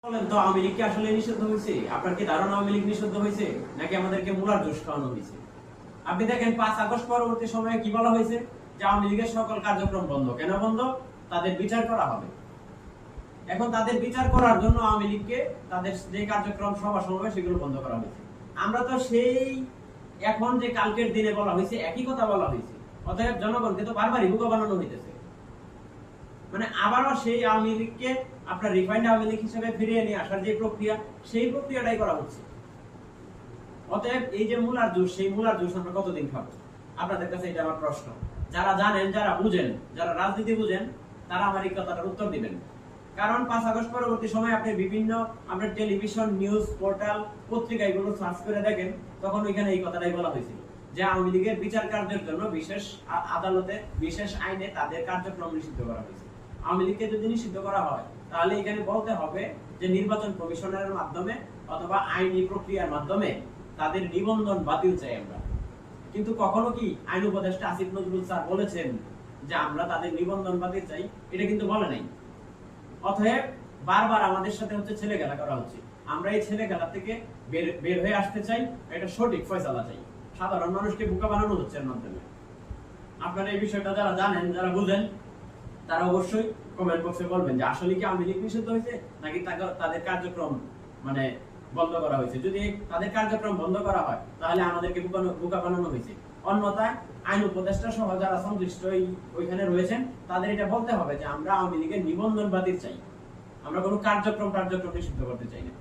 বলেন তো আওয়ামী লীগ কি আসলে নিষিদ্ধ হয়েছে? আপনার কি ধারণা আওয়ামী লীগ নিষিদ্ধ হয়েছে নাকি আমাদেরকে মুলার জুস খাওয়ানো হয়েছে? আপনি দেখেন 5 আগস্ট পরবর্তী সময়ে কি বলা হয়েছে যে আওয়ামী লীগের সকল কার্যক্রম বন্ধ। কেন বন্ধ? তাদের বিচার করা হবে। এখন তাদের বিচার করার জন্য আওয়ামী লীগকে তাদের যে কার্যক্রম সভা সমাবেশ সেগুলো বন্ধ করা হয়েছে। আমরা তো সেই এখন যে কালকের দিনে বলা হয়েছে একই কথা বলা হয়েছে। অতএব জনগণকে তো বারবারই বোকা বানানো হইতেছে। মানে আবারও সেই আওয়ামী লীগকে আপনার রিফাইন্ড আওয়ামী লীগ হিসেবে ফিরিয়ে নিয়ে আসার যে প্রক্রিয়া সেই প্রক্রিয়াটাই করা হচ্ছে। অতএব এই যে মুলার জুস, সেই মুলার জুস আমরা কতদিন খাবো? আপনাদের কাছে এটা আমার প্রশ্ন। যারা জানেন, যারা বুঝেন, যারা রাজনীতি বুঝেন, তারা আমার এই কথাটার উত্তর দিবেন। কারণ 5 আগস্ট পরবর্তী সময় আপনি বিভিন্ন আপনার টেলিভিশন, নিউজ পোর্টাল, পত্রিকা এগুলো সার্চ করে দেখেন, তখন ওইখানে এই কথাটাই বলা হয়েছিল যে আওয়ামী লীগের বিচার কার্যের জন্য বিশেষ আদালতে, বিশেষ আইনে তাদের কার্যক্রম নিষিদ্ধ করা হয়েছে। আওয়ামী লীগকে যদি নিষিদ্ধ করা হয় তাহলে এখানে বলতে হবে যে নির্বাচন কমিশনের মাধ্যমে অথবা আইনি প্রক্রিয়ার মাধ্যমে তাদের নিবন্ধন বাতিল চাই আমরা। কিন্তু কখনো কি আইন উপদেষ্টা আসিফ নজরুল স্যার বলেছেন যে আমরা তাদের নিবন্ধন বাতিল চাই? এটা কিন্তু বলে নাই। অতএব বারবার আমাদের সাথে হচ্ছে ছেলে খেলা করা হচ্ছে। আমরা এই ছেলে খেলা থেকে বের হয়ে আসতে চাই, এটা সঠিক ফয়সালা চাই। সাধারণ মানুষকে বোকা বানানো হচ্ছে এর মাধ্যমে। আপনারা এই বিষয়টা যারা জানেন, যারা বুঝেন, তারা অবশ্যই কমেন্ট বক্সে বলবেন যে আসলে কি আওয়ামী লীগ নিষিদ্ধ হয়েছে নাকি তাদের কার্যক্রম মানে বন্ধ করা হয়েছে। যদি তাদের কার্যক্রম বন্ধ করা হয় তাহলে আমাদেরকে বোকা বানানো হয়েছে। অন্যথায় আইন উপদেষ্টা সহ যারা সংশ্লিষ্ট ওইখানে রয়েছেন তাদের এটা বলতে হবে যে আমরা আওয়ামী লীগের নিবন্ধন বাতিল চাই, আমরা কোনো কার্যক্রম নিষিদ্ধ করতে চাই না।